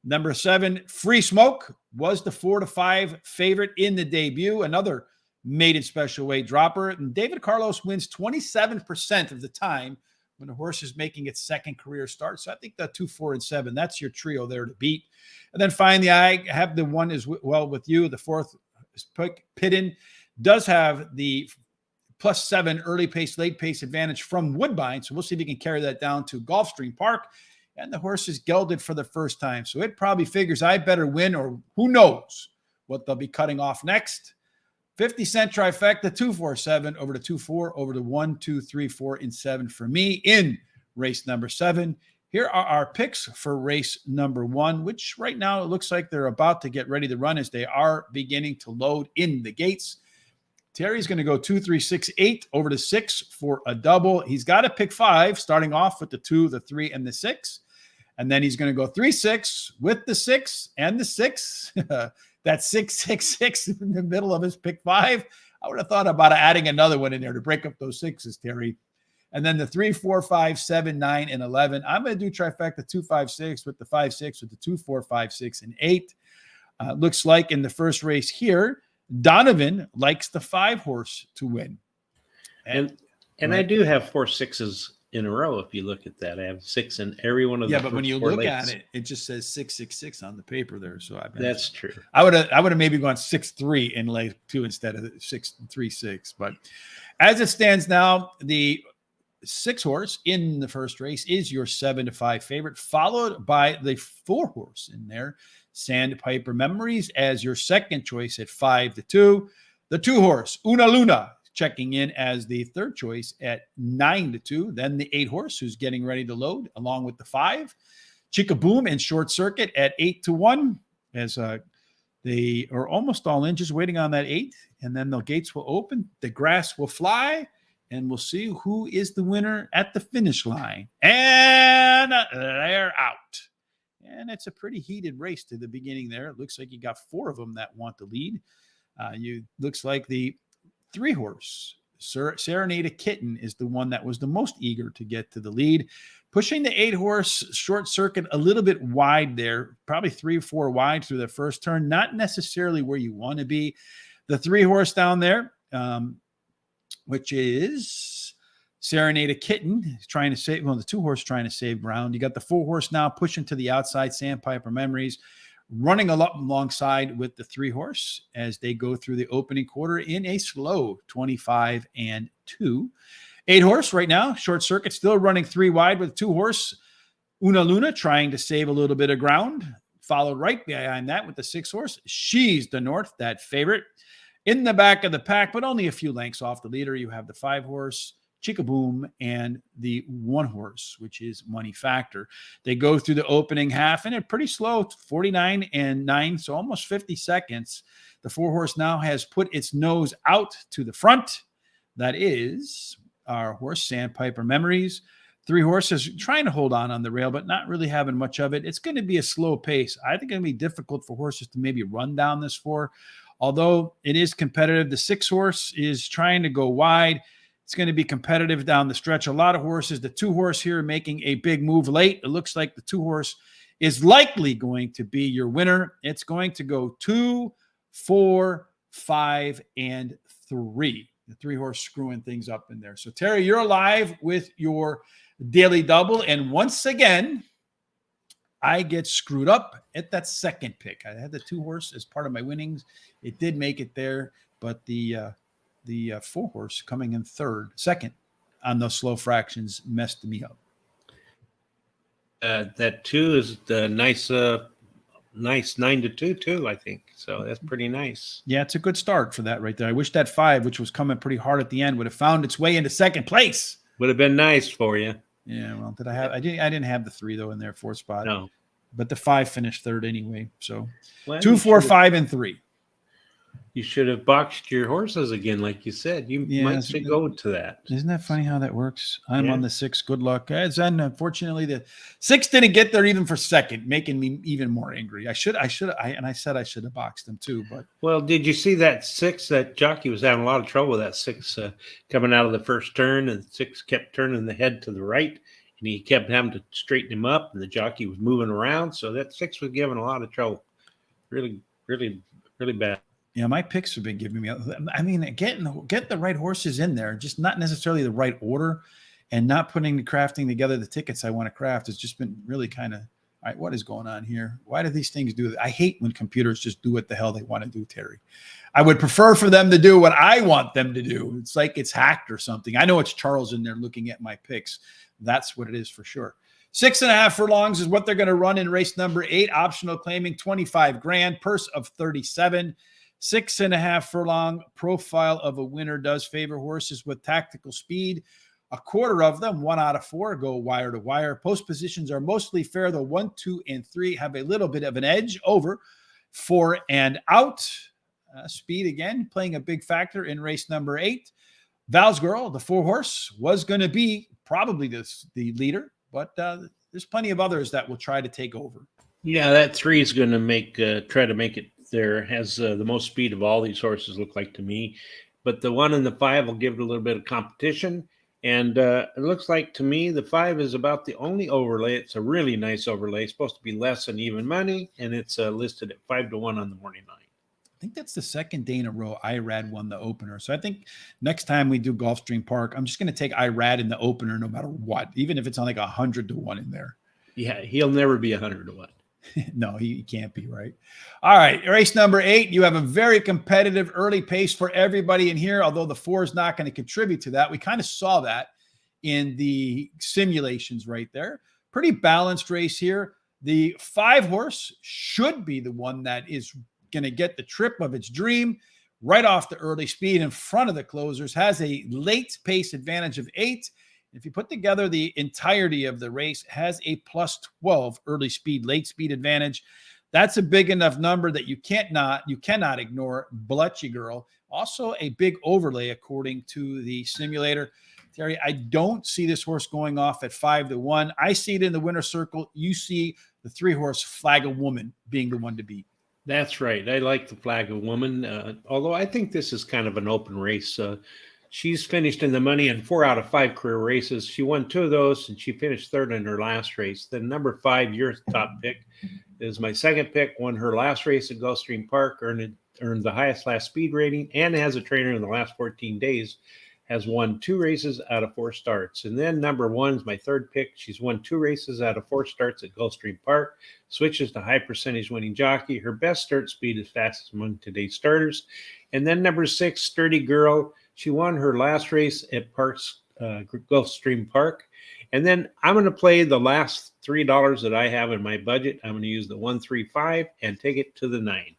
Number 7, Free Smoke, was the 4-5 favorite in the debut, another maiden special weight dropper. And David Carlos wins 27% of the time when a horse is making its second career start. So I think the 2, 4, and 7, that's your trio there to beat. And then finally, I have the one as well with you. The 4th pick, Pidden, does have the +7 early pace, late pace advantage from Woodbine. So we'll see if he can carry that down to Gulfstream Park. And the horse is gelded for the first time. So it probably figures I better win, or who knows what they'll be cutting off next. 50-cent trifecta, 2, 4, 7 over to 2, 4 over to 1, 2, 3, 4, and 7 for me in race number 7. Here are our picks for race number 1, which right now it looks like they're about to get ready to run as they are beginning to load in the gates. Terry's going to go 2, 3, 6, 8 over to 6 for a double. He's got to pick 5, starting off with the 2, the 3, and the 6. And then he's going to go 3, 6 with the 6 and the 6. That's 6, 6, 6 in the middle of his pick 5. I would have thought about adding another one in there to break up those 6s, Terry. And then the 3, 4, 5, 7, 9, and 11. I'm going to do trifecta 2, 5, 6 with the 5, 6 with the 2, 4, 5, 6, and 8. Looks like in the first race here, Donovan likes the 5 horse to win. And I do have 4 6s in a row. If you look at that, I have 6 in every one of the but when you 4 look lates. at it, it just says 6, 6, 6 on the paper there. So that's true. I would have maybe gone 6, 3 in leg 2 instead of 6, 3, 6. But as it stands now, the 6 horse in the first race is your 7-5 favorite, followed by the 4 horse in there, Sandpiper Memories, as your second choice at 5-2. The 2 horse, Una Luna, checking in as the third choice at 9-2. Then the 8 horse, who's getting ready to load, along with the 5. Chica Boom and Short Circuit at 8-1, as they are almost all in, just waiting on that 8. And then the gates will open, the grass will fly, and we'll see who is the winner at the finish line. And they're out. And it's a pretty heated race to the beginning there. It looks like you got 4 of them that want the lead. Looks like the 3 horse, Serenade a Kitten, is the one that was the most eager to get to the lead. Pushing the 8 horse, Short Circuit, a little bit wide there, probably 3 or 4 wide through the first turn. Not necessarily where you want to be. The 3 horse down there, which is Serenade a Kitten, trying to save, the 2-horse trying to save ground. You got the 4-horse now pushing to the outside, Sandpiper Memories, running alongside with the 3-horse as they go through the opening quarter in a slow 25-2. 8-horse right now, Short Circuit, still running 3 wide with 2-horse. Una Luna trying to save a little bit of ground. Followed right behind that with the 6-horse. She's the North, that favorite. In the back of the pack, but only a few lengths off the leader, you have the 5-horse, Chickaboom, and the 1-horse, which is Money Factor. They go through the opening half and it's pretty slow, 49-9, so almost 50 seconds. The 4-horse now has put its nose out to the front. That is our horse, Sandpiper Memories. 3-horse is trying to hold on the rail, but not really having much of it. It's going to be a slow pace. I think it's going to be difficult for horses to maybe run down this 4, although it is competitive. The 6-horse is trying to go wide. It's going to be competitive down the stretch. A lot of horses. The 2-horse here making a big move late. It looks like the 2-horse is likely going to be your winner. It's going to go 2, 4, 5, and 3. The 3-horse screwing things up in there. So, Terry, you're alive with your daily double. And once again, I get screwed up at that second pick. I had the 2-horse as part of my winnings. It did make it there, but the 4-horse coming in second on those slow fractions messed me up. That 2 is the nice 9-2 too, I think. So that's pretty nice. Yeah, it's a good start for that right there. I wish that 5, which was coming pretty hard at the end, would have found its way into second place. Would have been nice for you. Yeah, well, I didn't have the 3 though in their 4th spot. No, but the 5 finished 3rd anyway. So 2, well, 4, 5, and 3. You should have boxed your horses again, like you said. You might should go to that. Isn't that funny how that works? I'm Yeah. on the 6. Good luck, guys. And unfortunately, the 6 didn't get there even for second, making me even more angry. I said I should have boxed them too. But well, did you see that 6? That jockey was having a lot of trouble with that 6 coming out of the first turn, and 6 kept turning the head to the right, and he kept having to straighten him up, and the jockey was moving around. So that 6 was giving a lot of trouble. Really, really, really bad. yeah, my picks have been giving me. I mean, getting the right horses in there, just not necessarily the right order, and not putting the crafting together the tickets I want to craft has just been really kind of, all right, what is going on here? Why do these things do that? I hate when computers just do what the hell they want to do, Terry. I would prefer for them to do what I want them to do. It's like it's hacked or something. I know it's Charles in there looking at my picks. That's what it is for sure. 6.5 furlongs is what they're going to run in race number 8. Optional claiming 25 grand, purse of 37. 6.5 furlong. Profile of a winner does favor horses with tactical speed. A quarter of them, 1 out of 4, go wire to wire. Post positions are mostly fair, though 1, 2, and 3 have a little bit of an edge over 4 and out. Speed again playing a big factor in race number 8. Val's Girl, the 4-horse, was going to be probably the leader, but there's plenty of others that will try to take over. Yeah, that 3 is going to try to make it there. Has the most speed of all these horses, look like to me. But the 1 and the 5 will give it a little bit of competition. And it looks like to me the 5 is about the only overlay. It's a really nice overlay. It's supposed to be less than even money, and it's listed at 5-1 on the morning line. I think that's the second day in a row Irad won the opener. So I think next time we do Gulfstream Park, I'm just going to take Irad in the opener no matter what, even if it's on like 100-1 in there. Yeah, he'll never be 100-1. No, he can't be, right? All right, race number 8. You have a very competitive early pace for everybody in here, although the 4 is not going to contribute to that. We kind of saw that in the simulations right there. Pretty balanced race here. The 5-horse should be the one that is going to get the trip of its dream right off the early speed in front of the closers, has a late pace advantage of 8. If you put together the entirety of the race, has a plus 12 early speed, late speed advantage. That's a big enough number that you cannot ignore. Bletchy Girl, also a big overlay according to the simulator. Terry, I don't see this horse going off at 5-1. I see it in the winner's circle. You see the 3-horse Flag of Woman being the one to beat. That's right. I like the Flag of Woman, although I think this is kind of an open race. She's finished in the money in 4 out of 5 career races. She won 2 of those, and she finished 3rd in her last race. Then number 5, your top pick, is my second pick. Won her last race at Gulfstream Park, earned earned the highest last speed rating and has a trainer in the last 14 days. Has won 2 races out of 4 starts. And then number 1 is my third pick. She's won 2 races out of 4 starts at Gulfstream Park. Switches to high percentage winning jockey. Her best start speed is fastest among today's starters. And then number 6, Sturdy Girl. She won her last race at Gulfstream Park. And then I'm going to play the last $3 that I have in my budget. I'm going to use the 135 and take it to the 9.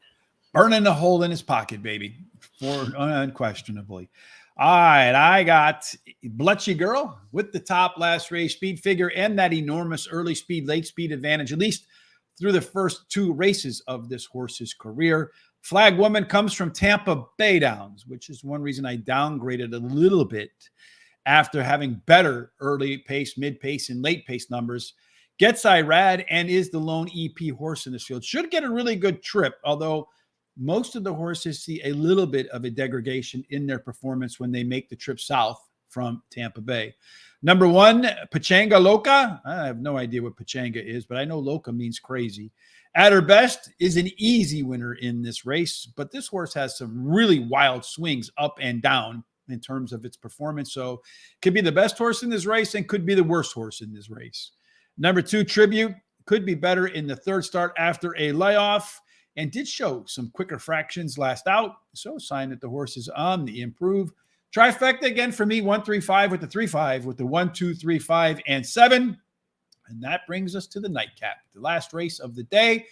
Burning a hole in his pocket, baby, unquestionably. All right, I got Bletchy Girl with the top last race speed figure and that enormous early speed, late speed advantage, at least through the first 2 races of this horse's career. Flag Woman comes from Tampa Bay Downs, which is one reason I downgraded a little bit after having better early pace, mid pace, and late pace numbers. Gets Irad and is the lone EP horse in this field. Should get a really good trip, although most of the horses see a little bit of a degradation in their performance when they make the trip south from Tampa Bay. Number 1, Pachanga Loca. I have no idea what Pachanga is, but I know Loca means crazy. At her best is an easy winner in this race, but this horse has some really wild swings up and down in terms of its performance. So could be the best horse in this race and could be the worst horse in this race. Number 2, Tribute, could be better in the third start after a layoff, and did show some quicker fractions last out. So a sign that the horse is on the improve. Trifecta again for me, 135 with the 35 with the 1, 2, 3, 5, and 7. And that brings us to the nightcap, the last race of the day, at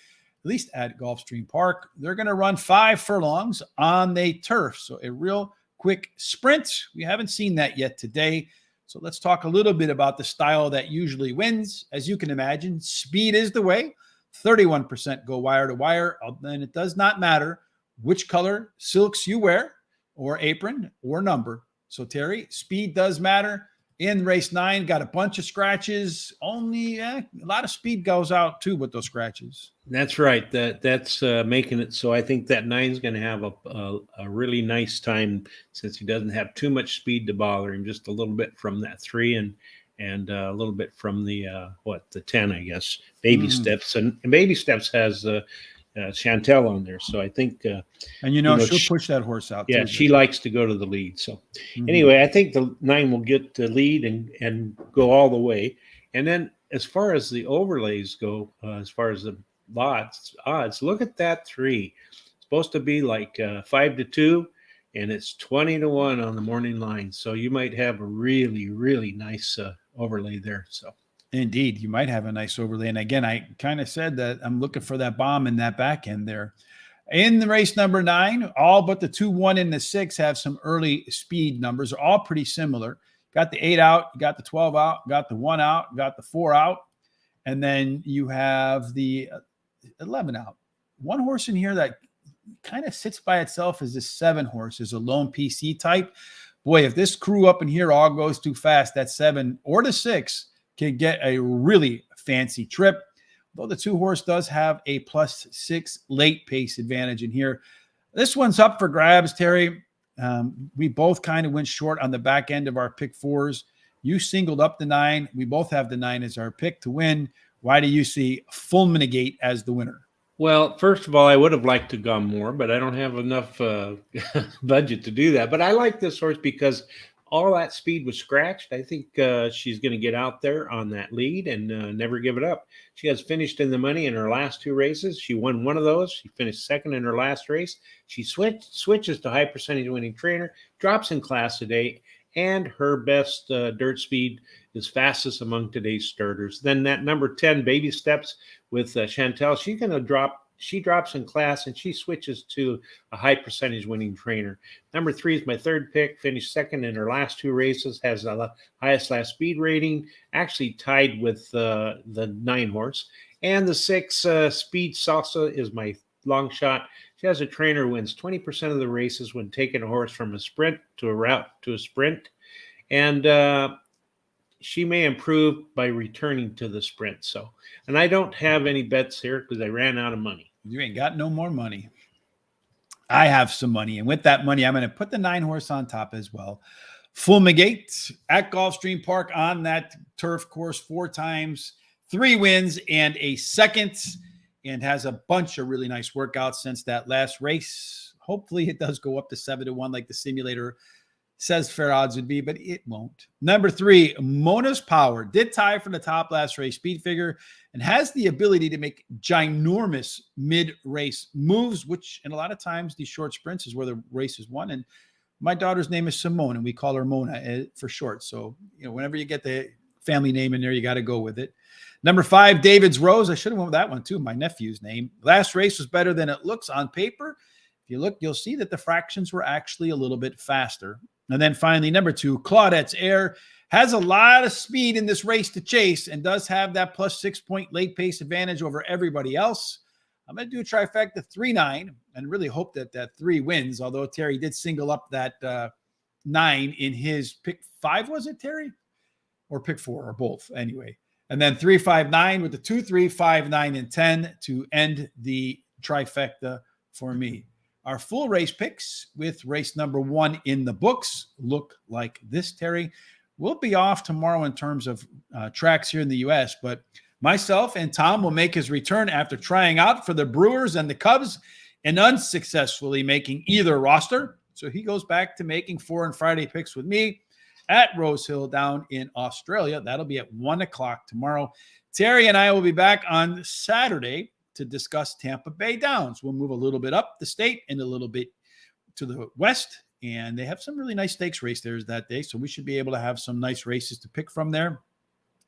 least at Gulfstream Park. They're going to run 5 furlongs on the turf. So a real quick sprint. We haven't seen that yet today. So let's talk a little bit about the style that usually wins. As you can imagine, speed is the way. 31% go wire to wire, and it does not matter which color silks you wear or apron or number. So Terry, speed does matter. In race 9, got a bunch of scratches. Only a lot of speed goes out too with those scratches. That's right. That's making it so I think that 9's going to have a really nice time since he doesn't have too much speed to bother him. Just a little bit from that 3 and a little bit from the 10, I guess. Baby Steps and Baby Steps has Chantel on there, so I think and she'll push that horse out. Yeah, she likes to go to the lead. So anyway, I think the 9 will get the lead and go all the way. And then as far as the overlays go, as far as the odds, look at that 3. It's supposed to be like 5-2. And it's 20-1 on the morning line. So you might have a really, really nice overlay there. So indeed, you might have a nice overlay. And again, I kind of said that I'm looking for that bomb in that back end there. In the race number 9, all but the 2, 1, and the 6 have some early speed numbers. They're all pretty similar. Got the 8 out, got the 12 out, got the 1 out, got the 4 out. And then you have the 11 out. One horse in here that kind of sits by itself as this 7 horse is a lone PC type. Boy, if this crew up in here all goes too fast, that 7 or the 6 can get a really fancy trip. Though the 2 horse does have a +6 late pace advantage in here. This one's up for grabs, Terry. We both kind of went short on the back end of our pick 4s. You singled up the 9. We both have the 9 as our pick to win. Why do you see Fulminate as the winner? Well, first of all, I would have liked to gone more, but I don't have enough budget to do that. But I like this horse because all that speed was scratched. I think she's going to get out there on that lead and never give it up. She has finished in the money in her last 2 races. She won one of those. She finished second in her last race. She switches to high percentage winning trainer, drops in class today, and her best dirt speed is fastest among today's starters. Then that number 10, Baby Steps with Chantel, she drops in class and she switches to a high percentage winning trainer. Number 3 is my third pick, finished second in her last 2 races, has the highest last speed rating, actually tied with the 9 horse. And the 6, Speed Salsa, is my long shot. She has a trainer who wins 20% of the races when taking a horse from a sprint to a route to a sprint. And she may improve by returning to the sprint. So, and I don't have any bets here because I ran out of money. You ain't got no more money. I have some money. And with that money, I'm going to put the 9 horse on top as well. Fulminate at Gulfstream Park on that turf course 4 times, 3 wins and a second, and has a bunch of really nice workouts since that last race. Hopefully it does go up to 7-1 like the simulator says fair odds would be, but it won't. Number 3, Mona's Power did tie for the top last race speed figure and has the ability to make ginormous mid-race moves, which in a lot of times these short sprints is where the race is won. And my daughter's name is Simone, and we call her Mona for short. So, whenever you get the family name in there, you got to go with it. Number 5, David's Rose. I should have went with that one too, my nephew's name. Last race was better than it looks on paper. If you look, you'll see that the fractions were actually a little bit faster. And then finally, number 2, Claudette's Air has a lot of speed in this race to chase and does have that plus 6-point late pace advantage over everybody else. I'm going to do a trifecta 3-9 and really hope that 3 wins, although Terry did single up that 9 in his pick 5, was it, Terry? Or pick 4, or both, anyway. And then 3-5-9 with the 2-3, 5-9, and 10 to end the trifecta for me. Our full race picks with race number 1 in the books look like this, Terry. We'll be off tomorrow in terms of tracks here in the U.S., but myself and Tom will make his return after trying out for the Brewers and the Cubs and unsuccessfully making either roster. So he goes back to making 4 and Friday picks with me at Rose Hill down in Australia. That'll be at 1 o'clock tomorrow. Terry and I will be back on Saturday to discuss Tampa Bay Downs. We'll move a little bit up the state and a little bit to the west, and they have some really nice stakes race there that day, so we should be able to have some nice races to pick from there.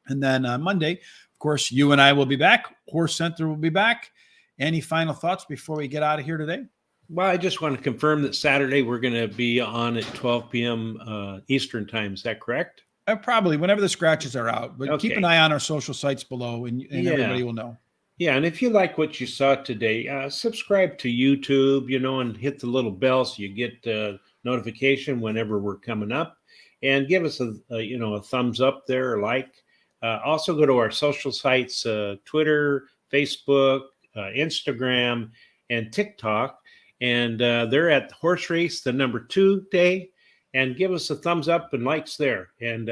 And then on Monday, of course, you and I will be back. Horse Center will be back. Any final thoughts before we get out of here today? Well, I just want to confirm that Saturday we're going to be on at 12 p.m. Eastern time. Is that correct? Probably, whenever the scratches are out. But Okay. keep an eye on our social sites below, and everybody will know. Yeah, and if you like what you saw today, subscribe to YouTube, and hit the little bell so you get notification whenever we're coming up, and give us a thumbs up there, or like. Also go to our social sites, Twitter, Facebook, Instagram, and TikTok, and they're at the Horse Race, the number 2 day, and give us a thumbs up and likes there. And,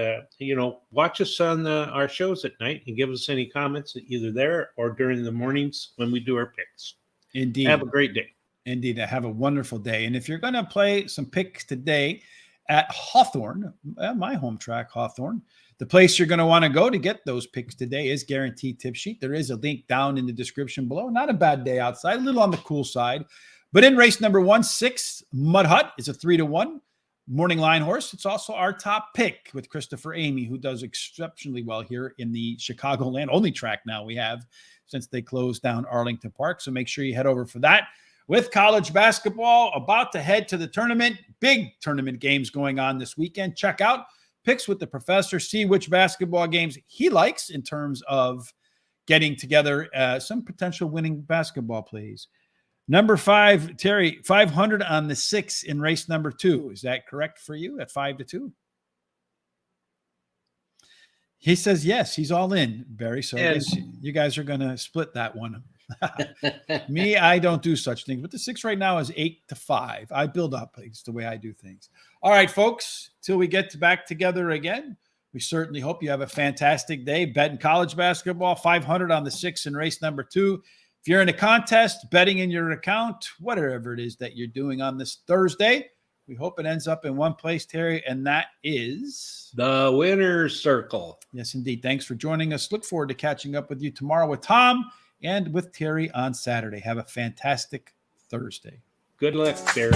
watch us on our shows at night and give us any comments either there or during the mornings when we do our picks. Indeed. Have a great day. Indeed. Have a wonderful day. And if you're going to play some picks today at Hawthorne, my home track, Hawthorne, the place you're going to want to go to get those picks today is Guaranteed Tip Sheet. There is a link down in the description below. Not a bad day outside, a little on the cool side. But in race number 1, 6 Mud Hut is a 3-1. Morning Line horse. It's also our top pick with Christopher Amy, who does exceptionally well here in the Chicagoland only track now we have since they closed down Arlington Park. So make sure you head over for that. With college basketball about to head to the tournament, big tournament games going on this weekend. Check out Picks with the Professor. See which basketball games he likes in terms of getting together some potential winning basketball plays. Number 5, Terry, 500 on the 6 in race number 2. Is that correct for you at 5-2? He says yes. He's all in, Barry. So I guess you guys are going to split that one. Me, I don't do such things. But the 6 right now is 8-5. I build up. It's the way I do things. All right, folks. Till we get back together again, we certainly hope you have a fantastic day. Betting college basketball, 500 on the 6 in race number 2. If you're in a contest, betting in your account, whatever it is that you're doing on this Thursday, we hope it ends up in one place, Terry, and that is the winner's circle. Yes, indeed. Thanks for joining us. Look forward to catching up with you tomorrow with Tom and with Terry on Saturday. Have a fantastic Thursday. Good luck, Terry.